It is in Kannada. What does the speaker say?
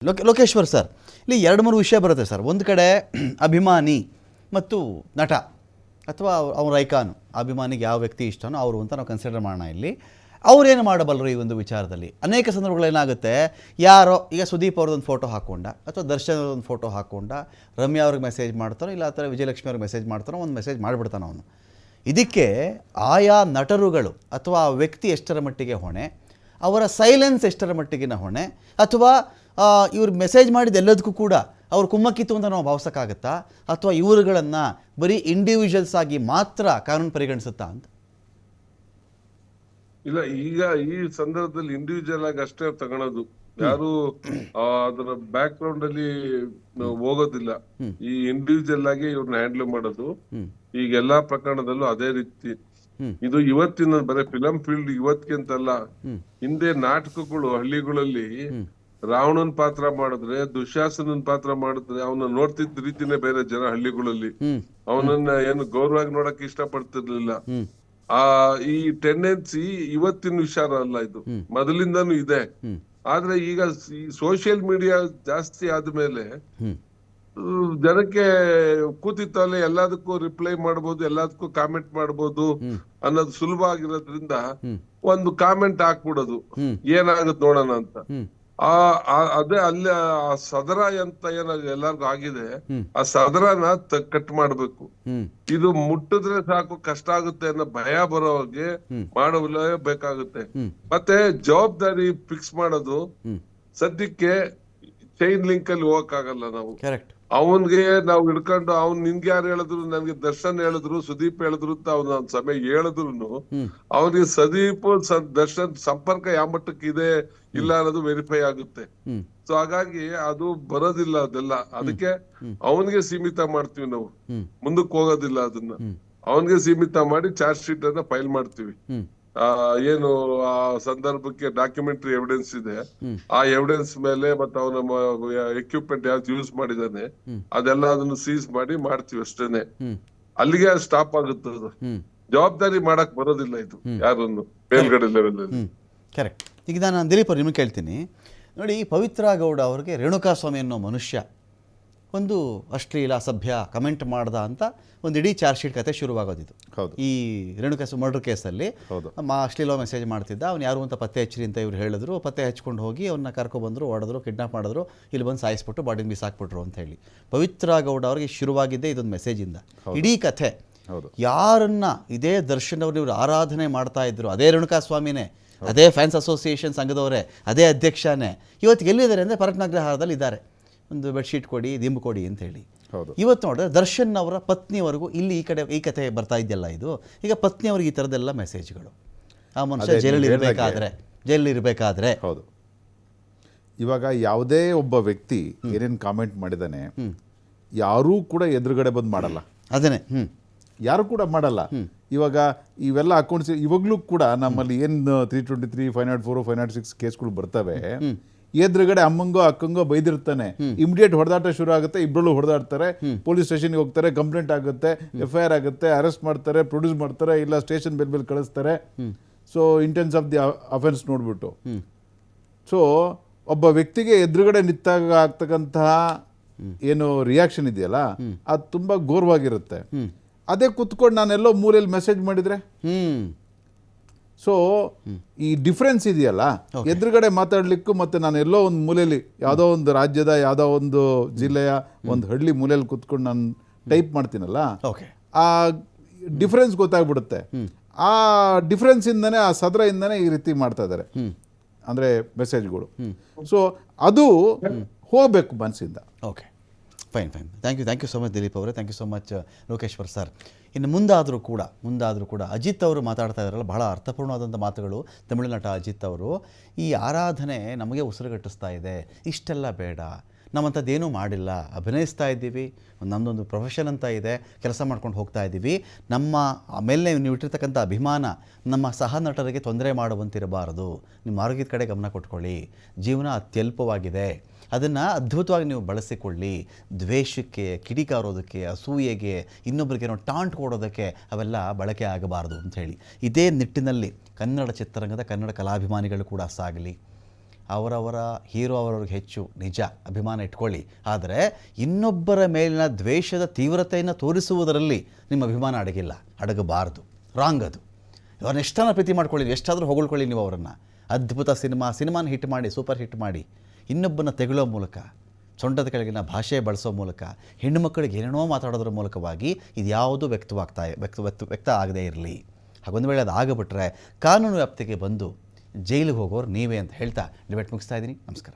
ಲೋಕೇಶ್ವರ್ ಸರ್, ಇಲ್ಲಿ ಎರಡು ಮೂರು ವಿಷಯ ಬರುತ್ತೆ ಸರ್. ಒಂದು ಕಡೆ ಅಭಿಮಾನಿ ಮತ್ತು ನಟ ಅಥವಾ ಅವ್ರ ಐಕಾನು, ಅಭಿಮಾನಿಗೆ ಯಾವ ವ್ಯಕ್ತಿ ಇಷ್ಟನೋ ಅವರು ಅಂತ ನಾವು ಕನ್ಸಿಡರ್ ಮಾಡೋಣ. ಇಲ್ಲಿ ಅವರೇನು ಮಾಡಬಲ್ಲರು ಈ ಒಂದು ವಿಚಾರದಲ್ಲಿ? ಅನೇಕ ಸಂದರ್ಭಗಳೇನಾಗುತ್ತೆ, ಯಾರೋ ಈಗ ಸುದೀಪ್ ಅವ್ರದ್ದೊಂದು ಫೋಟೋ ಹಾಕ್ಕೊಂಡ ಅಥವಾ ದರ್ಶನ್ ಅವ್ರದ್ದೊಂದು ಫೋಟೋ ಹಾಕ್ಕೊಂಡ ರಮ್ಯಾ ಅವ್ರಿಗೆ ಮೆಸೇಜ್ ಮಾಡ್ತಾರೋ, ಇಲ್ಲ ಆ ಥರ ವಿಜಯಲಕ್ಷ್ಮಿ ಅವ್ರಿಗೆ ಮೆಸೇಜ್ ಮಾಡ್ತಾರೋ, ಒಂದು ಮೆಸೇಜ್ ಮಾಡಿಬಿಡ್ತಾನೆ ಅವನು. ಇದಕ್ಕೆ ಆಯಾ ನಟರುಗಳು ಅಥವಾ ಆ ವ್ಯಕ್ತಿ ಎಷ್ಟರ ಮಟ್ಟಿಗೆ ಹೊಣೆ, ಅವರ ಸೈಲೆನ್ಸ್ ಎಷ್ಟರ ಮಟ್ಟಿಗಿನ ಹೊಣೆ, ಅಥವಾ ಇವ್ರು ಮೆಸೇಜ್ ಮಾಡಿದ ಎಲ್ಲದಕ್ಕೂ ಕೂಡ ಅವ್ರು ಕುಮ್ಮಕ್ಕಿತ್ತು ಅಂತ ನಾವು ಭಾವಿಸೋಕ್ಕಾಗತ್ತಾ, ಅಥವಾ ಇವರುಗಳನ್ನು ಬರೀ ಇಂಡಿವಿಜುವಲ್ಸ್ ಆಗಿ ಮಾತ್ರ ಕಾನೂನು ಪರಿಗಣಿಸುತ್ತಾ ಅಂತ? ಇಲ್ಲ, ಈಗ ಈ ಸಂದರ್ಭದಲ್ಲಿ ಇಂಡಿವಿಜುವಲ್ ಆಗಿ ಅಷ್ಟೇ ತಗೊಳೋದು, ಯಾರು ಅದರ ಬ್ಯಾಕ್ ಗ್ರೌಂಡ್ ಅಲ್ಲಿ ಹೋಗೋದಿಲ್ಲ. ಈ ಇಂಡಿವಿಜುವಲ್ ಆಗಿ ಇವ್ರನ್ನ ಹ್ಯಾಂಡಲ್ ಮಾಡೋದು. ಈಗ ಎಲ್ಲಾ ಪ್ರಕರಣದಲ್ಲೂ ಅದೇ ರೀತಿ. ಇದು ಇವತ್ತಿನ ಬರೀ ಫಿಲಂ ಫೀಲ್ಡ್ ಇವತ್ತಿಗಿಂತಲ್ಲ, ಹಿಂದೆ ನಾಟಕಗಳು ಹಳ್ಳಿಗಳಲ್ಲಿ ರಾವಣನ್ ಪಾತ್ರ ಮಾಡಿದ್ರೆ, ದುಶ್ಯಾಸನನ್ ಪಾತ್ರ ಮಾಡಿದ್ರೆ ಅವನ ನೋಡ್ತಿದ್ದ ರೀತಿನೇ ಬೇರೆ ಜನ ಹಳ್ಳಿಗಳಲ್ಲಿ. ಅವನನ್ನ ಏನು ಗೌರವಾಗಿ ನೋಡಕ್ ಇಷ್ಟ ಪಡ್ತಿರ್ಲಿಲ್ಲ. ಈ ಟೆಂಡೆನ್ಸಿ ಇವತ್ತಿನ ವಿಚಾರ ಅಲ್ಲ, ಇದು ಮೊದಲಿಂದಾನು ಇದೆ. ಆದ್ರೆ ಈಗ ಈ ಸೋಷಿಯಲ್ ಮೀಡಿಯಾ ಜಾಸ್ತಿ ಆದ್ಮೇಲೆ ಜನಕ್ಕೆ ಕೂತಿತ್ತಲ್ಲೇ ಎಲ್ಲದಕ್ಕೂ ರಿಪ್ಲೈ ಮಾಡ್ಬೋದು, ಎಲ್ಲದಕ್ಕೂ ಕಾಮೆಂಟ್ ಮಾಡ್ಬೋದು ಅನ್ನೋದು ಸುಲಭ ಆಗಿರೋದ್ರಿಂದ ಒಂದು ಕಾಮೆಂಟ್ ಹಾಕ್ಬಿಡೋದು, ಏನಾಗುತ್ತೆ ನೋಡೋಣ ಅಂತ. ಅದೇ ಅಲ್ಲಿ ಆ ಸದರ ಅಂತ ಏನಾಗ ಎಲ್ಲಾರ್ಗು ಆಗಿದೆ, ಆ ಸದರನ ಕಟ್ ಮಾಡ್ಬೇಕು. ಇದು ಮುಟ್ಟಿದ್ರೆ ಸಾಕು ಕಷ್ಟ ಆಗುತ್ತೆ ಅನ್ನೋ ಭಯ ಬರೋ ಹಾಗೆ ಮಾಡಲೇಬೇಕಾಗುತ್ತೆ. ಮತ್ತೆ ಜವಾಬ್ದಾರಿ ಫಿಕ್ಸ್ ಮಾಡೋದು, ಸದ್ಯಕ್ಕೆ ಚೈನ್ ಲಿಂಕ್ ಅಲ್ಲಿ ಹೋಗಕ್ಕಾಗಲ್ಲ ನಾವು. ಅವನ್ಗೆ ನಾವು ಹಿಡ್ಕೊಂಡು ಅವ್ನ್ ನಿನ್ಗೆ ಯಾರು ಹೇಳಿದ್ರು, ನನ್ಗೆ ದರ್ಶನ್ ಹೇಳಿದ್ರು, ಸುದೀಪ್ ಹೇಳಿದ್ರು ಅಂತ ಅವ್ನ ಸಮಯ ಹೇಳಿದ್ರು ಅವನಿಗೆ ಸುದೀಪ್ ದರ್ಶನ್ ಸಂಪರ್ಕ ಯಾವ ಮಟ್ಟಕ್ಕೆ ಇದೆ ಇಲ್ಲ ಅನ್ನೋದು ವೆರಿಫೈ ಆಗುತ್ತೆ. ಸೊ ಹಾಗಾಗಿ ಅದು ಬರೋದಿಲ್ಲ ಅದೆಲ್ಲ. ಅದಕ್ಕೆ ಅವನಿಗೆ ಸೀಮಿತ ಮಾಡ್ತೀವಿ ನಾವು, ಮುಂದಕ್ಕೆ ಹೋಗೋದಿಲ್ಲ. ಅದನ್ನ ಅವನಿಗೆ ಸೀಮಿತ ಮಾಡಿ ಚಾರ್ಜ್ ಶೀಟ್ ಅನ್ನ ಫೈಲ್ ಮಾಡ್ತೀವಿ. ಏನು ಆ ಸಂದರ್ಭಕ್ಕೆ ಡಾಕ್ಯುಮೆಂಟರಿ ಎವಿಡೆನ್ಸ್ ಇದೆ, ಆ ಎವಿಡೆನ್ಸ್ ಮೇಲೆ ಮತ್ತೆ ಅವನ ಎಕ್ವಿಪ್ಮೆಂಟ್ ಯಾವ್ದು ಯೂಸ್ ಮಾಡಿದಾನೆ ಅದೆಲ್ಲ ಅದನ್ನು ಸೀಸ್ ಮಾಡಿ ಮಾಡ್ತೀವಿ ಅಷ್ಟೇನೆ. ಅಲ್ಲಿಗೆ ಸ್ಟಾಪ್ ಆಗುತ್ತೆ. ಅದು ಜವಾಬ್ದಾರಿ ಮಾಡಕ್ ಬರೋದಿಲ್ಲ ಇದು ಯಾರನ್ನು ಮೇಲ್ಗಡೆ ಲೆವೆಲ್ ಅಲ್ಲಿ. ಕರೆಕ್ಟ್. ಈಗ ನಾನು ದಿಲೀಪ್ ಅವ್ರು ನಿಮಗೆ ಕೇಳ್ತೀನಿ ನೋಡಿ, ಪವಿತ್ರ ಗೌಡ ಅವ್ರಿಗೆ ರೇಣುಕಾಸ್ವಾಮಿ ಅನ್ನೋ ಮನುಷ್ಯ ಒಂದು ಅಶ್ಲೀಲ ಅಸಭ್ಯ ಕಮೆಂಟ್ ಮಾಡ್ದ ಅಂತ ಒಂದು ಇಡೀ ಚಾರ್ಜ್ ಶೀಟ್ ಕತೆ ಶುರುವಾಗೋದಿದ್ದು. ಈ ರೇಣುಕಾಸ್ವಾಮಿ ಮರ್ಡರ್ ಕೇಸಲ್ಲಿ ಅಶ್ಲೀಲ ಮೆಸೇಜ್ ಮಾಡ್ತಿದ್ದ, ಅವ್ನು ಯಾರು ಅಂತ ಪತ್ತೆ ಹಚ್ಚಿರಿ ಅಂತ ಇವ್ರು ಹೇಳಿದ್ರು. ಪತ್ತೆ ಹಚ್ಕೊಂಡು ಹೋಗಿ ಅವನ್ನ ಕರ್ಕೊಬಂದರು, ಹೊಡೆದ್ರು, ಕಿಡ್ನಾಪ್ ಮಾಡಿದ್ರು, ಇಲ್ಲಿ ಬಂದು ಸಾಯಿಸ್ಬಿಟ್ಟು ಬಾಡಿನ ಬಿಸಾಕ್ಬಿಟ್ರು ಅಂತ ಹೇಳಿ ಪವಿತ್ರ ಗೌಡ ಅವ್ರಿಗೆ ಶುರುವಾಗಿದ್ದೇ ಇದೊಂದು ಮೆಸೇಜಿಂದ. ಇಡೀ ಕಥೆ ಯಾರನ್ನ ಇದೇ ದರ್ಶನ್ ಅವ್ರು ಇವರು ಆರಾಧನೆ ಮಾಡ್ತಾ ಇದ್ರು, ಅದೇ ರೇಣುಕಾಸ್ವಾಮಿನೇ, ಅದೇ ಫ್ಯಾನ್ಸ್ ಅಸೋಸಿಯೇಷನ್ ಸಂಘದವರೇ, ಅದೇ ಅಧ್ಯಕ್ಷನೇ ಇವತ್ತಿಗೆ ಎಲ್ಲಿದ್ದಾರೆ ಅಂದರೆ ಪರತ್ನಗ್ರಹಾರದಲ್ಲಿ ಇದ್ದಾರೆ. ಒಂದು ಬೆಡ್ಶೀಟ್ ಕೊಡಿ, ದಿಂಬು ಕೊಡಿ ಅಂತ ಹೇಳಿ. ಇವತ್ತು ನೋಡಿದ್ರೆ ದರ್ಶನ್ ಅವರ ಪತ್ನಿಯವರೆಗೂ ಇಲ್ಲಿ ಈ ಕಥೆ ಬರ್ತಾ ಇದೆಯಲ್ಲ, ಇದು ಈಗ ಪತ್ನಿಯವ್ರಿಗೆ ಈ ಥರದ್ದೆಲ್ಲ ಮೆಸೇಜ್ಗಳು. ಆ ಮನುಷ್ಯ ಜೈಲಲ್ಲಿರಬೇಕಾದ್ರೆ ಹೌದು. ಇವಾಗ ಯಾವುದೇ ಒಬ್ಬ ವ್ಯಕ್ತಿ ಏನೇನು ಕಾಮೆಂಟ್ ಮಾಡಿದಾನೆ ಯಾರೂ ಕೂಡ ಎದುರುಗಡೆ ಬಂದು ಮಾಡಲ್ಲ. ಅದನ್ನೇ ಯಾರು ಕೂಡ ಮಾಡಲ್ಲ. ಇವಾಗ ಇವೆಲ್ಲ ಅಕೌಂಟ್ಸ್ ಇವಾಗಲೂ ಕೂಡ ನಮ್ಮಲ್ಲಿ ಏನು 323, 504, 506 ಕೇಸ್ಗಳು ಬರ್ತವೆ. ಎದುರುಗಡೆ ಅಮ್ಮಂಗೋ ಅಕ್ಕಂಗೋ ಬೈದಿರ್ತಾನೆ, ಇಮಿಡಿಯೇಟ್ ಹೊಡೆದಾಟ ಶುರು ಆಗುತ್ತೆ, ಇಬ್ಬರಲ್ಲೂ ಹೊಡೆದಾಡ್ತಾರೆ, ಪೊಲೀಸ್ ಸ್ಟೇಷನ್ಗೆ ಹೋಗ್ತಾರೆ, ಕಂಪ್ಲೇಂಟ್ ಆಗುತ್ತೆ, FIR ಆಗುತ್ತೆ, ಅರೆಸ್ಟ್ ಮಾಡ್ತಾರೆ, ಪ್ರೊಡ್ಯೂಸ್ ಮಾಡ್ತಾರೆ, ಇಲ್ಲ ಸ್ಟೇಷನ್ ಬೇಲ್ ಕಳಿಸ್ತಾರೆ. So intense of the offence ನೋಡ್ಬಿಟ್ಟು. ಸೊ ಒಬ್ಬ ವ್ಯಕ್ತಿಗೆ ಎದುರುಗಡೆ ನಿಂತಾಗ ಆಗ್ತಕ್ಕಂತಹ ಏನು ರಿಯಾಕ್ಷನ್ ಇದೆಯಲ್ಲ, ಅದು ತುಂಬ ಘೋರವಾಗಿರುತ್ತೆ. ಅದೇ ಕುತ್ಕೊಂಡು ನಾನೆಲ್ಲೋ ಮೂಲೆಯಲ್ಲಿ ಮೆಸೇಜ್ ಮಾಡಿದರೆ, ಸೊ ಈ ಡಿಫ್ರೆನ್ಸ್ ಇದೆಯಲ್ಲ, ಎದುರುಗಡೆ ಮಾತಾಡ್ಲಿಕ್ಕೂ ಮತ್ತೆ ನಾನು ಎಲ್ಲೋ ಒಂದು ಮೂಲೆಯಲ್ಲಿ ಯಾವುದೋ ಒಂದು ರಾಜ್ಯದ ಯಾವುದೋ ಒಂದು ಜಿಲ್ಲೆಯ ಒಂದು ಹಳ್ಳಿ ಮೂಲೆಯಲ್ಲಿ ಕುತ್ಕೊಂಡು ನಾನು ಟೈಪ್ ಮಾಡ್ತೀನಲ್ಲ, ಆ ಡಿಫ್ರೆನ್ಸ್ ಗೊತ್ತಾಗ್ಬಿಡುತ್ತೆ. ಆ ಡಿಫ್ರೆನ್ಸಿಂದನೇ, ಆ ಸದರದಿಂದನೇ ಈ ರೀತಿ ಮಾಡ್ತಾ ಇದ್ದಾರೆ ಅಂದರೆ ಮೆಸೇಜ್ಗಳು. ಸೊ ಅದು ಹೋಗಬೇಕು ಮನಸ್ಸಿಂದ. Okay, fine. Thank you so much Dilip ಅವರೇ. Thank you so much Lokeshwar sir. ಇನ್ನು ಮುಂದಾದರೂ ಕೂಡ ಅಜಿತ್ ಅವರು ಮಾತಾಡ್ತಾ ಇದ್ದಾರಲ್ಲ, ಬಹಳ ಅರ್ಥಪೂರ್ಣವಾದಂಥ ಮಾತುಗಳು. ತಮಿಳು ನಟ ಅಜಿತ್ ಅವರು, ಈ ಆರಾಧನೆ ನಮಗೆ ಉಸಿರುಗಟ್ಟಿಸ್ತಾ ಇದೆ, ಇಷ್ಟೆಲ್ಲ ಬೇಡ, ನಮ್ಮಂಥದ್ದೇನೂ ಮಾಡಿಲ್ಲ, ಅಭಿನಯಿಸ್ತಾ ಇದ್ದೀವಿ, ನಮ್ಮದೊಂದು ಪ್ರೊಫೆಷನ್ ಅಂತ ಇದೆ, ಕೆಲಸ ಮಾಡ್ಕೊಂಡು ಹೋಗ್ತಾ ಇದ್ದೀವಿ, ನಮ್ಮ ಆಮೇಲೆ ನೀವು ಇಟ್ಟಿರ್ತಕ್ಕಂಥ ಅಭಿಮಾನ ನಮ್ಮ ಸಹ ನಟರಿಗೆ ತೊಂದರೆ ಮಾಡುವಂತಿರಬಾರದು, ನಿಮ್ಮ ಆರೋಗ್ಯದ ಕಡೆ ಗಮನ ಕೊಟ್ಕೊಳ್ಳಿ, ಜೀವನ ಅತ್ಯಲ್ಪವಾಗಿದೆ, ಅದನ್ನು ಅದ್ಭುತವಾಗಿ ನೀವು ಬಳಸಿಕೊಳ್ಳಿ, ದ್ವೇಷಕ್ಕೆ, ಕಿಡಿಕಾರೋದಕ್ಕೆ, ಅಸೂಯೆಗೆ, ಇನ್ನೊಬ್ಬರಿಗೇನೋ ಟಾಂಟ್ ಕೊಡೋದಕ್ಕೆ ಅವೆಲ್ಲ ಬಳಕೆ ಆಗಬಾರ್ದು ಅಂಥೇಳಿ ಇದೇ ನಿಟ್ಟಿನಲ್ಲಿ ಕನ್ನಡ ಚಿತ್ರರಂಗದ ಕನ್ನಡ ಕಲಾಭಿಮಾನಿಗಳು ಕೂಡ ಸಾಗಲಿ. ಅವರವರ ಹೀರೋ ಅವರವ್ರಿಗೆ ಹೆಚ್ಚು ನಿಜ ಅಭಿಮಾನ ಇಟ್ಕೊಳ್ಳಿ. ಆದರೆ ಇನ್ನೊಬ್ಬರ ಮೇಲಿನ ದ್ವೇಷದ ತೀವ್ರತೆಯನ್ನು ತೋರಿಸುವುದರಲ್ಲಿ ನಿಮ್ಮ ಅಭಿಮಾನ ಅಡಗಬಾರ್ದು. ರಾಂಗ್ ಅದು. ಅವ್ರನ್ನ ಎಷ್ಟನ್ನ ಪ್ರೀತಿ ಮಾಡ್ಕೊಳ್ಳಿ, ಎಷ್ಟಾದರೂ ಹೊಗಳ್ಕೊಳ್ಳಿ ನೀವು ಅವರನ್ನು. ಅದ್ಭುತ ಸಿನಿಮಾನ ಹಿಟ್ ಮಾಡಿ, ಸೂಪರ್ ಹಿಟ್ ಮಾಡಿ, ಇನ್ನೊಬ್ಬನ ತೆಗಳೋ ಮೂಲಕ, ಸೊಂಟದ ಕೆಳಗಿನ ಭಾಷೆ ಬಳಸೋ ಮೂಲಕ, ಹೆಣ್ಣು ಮಕ್ಕಳಿಗೆ ಏನೇನೋ ಮಾತಾಡೋದ್ರ ಮೂಲಕವಾಗಿ ಇದ್ಯಾವುದೂ ವ್ಯಕ್ತ ಆಗದೇ ಇರಲಿ. ಹಾಗೊಂದು ವೇಳೆ ಅದು ಆಗಬಿಟ್ರೆ ಕಾನೂನು ವ್ಯಾಪ್ತಿಗೆ ಬಂದು ಜೈಲಿಗೆ ಹೋಗೋರು ನೀವೇ ಅಂತ ಹೇಳ್ತಾ ಡಿಬೇಟ್ ಮುಗಿಸ್ತಾ ಇದ್ದೀನಿ. ನಮಸ್ಕಾರ.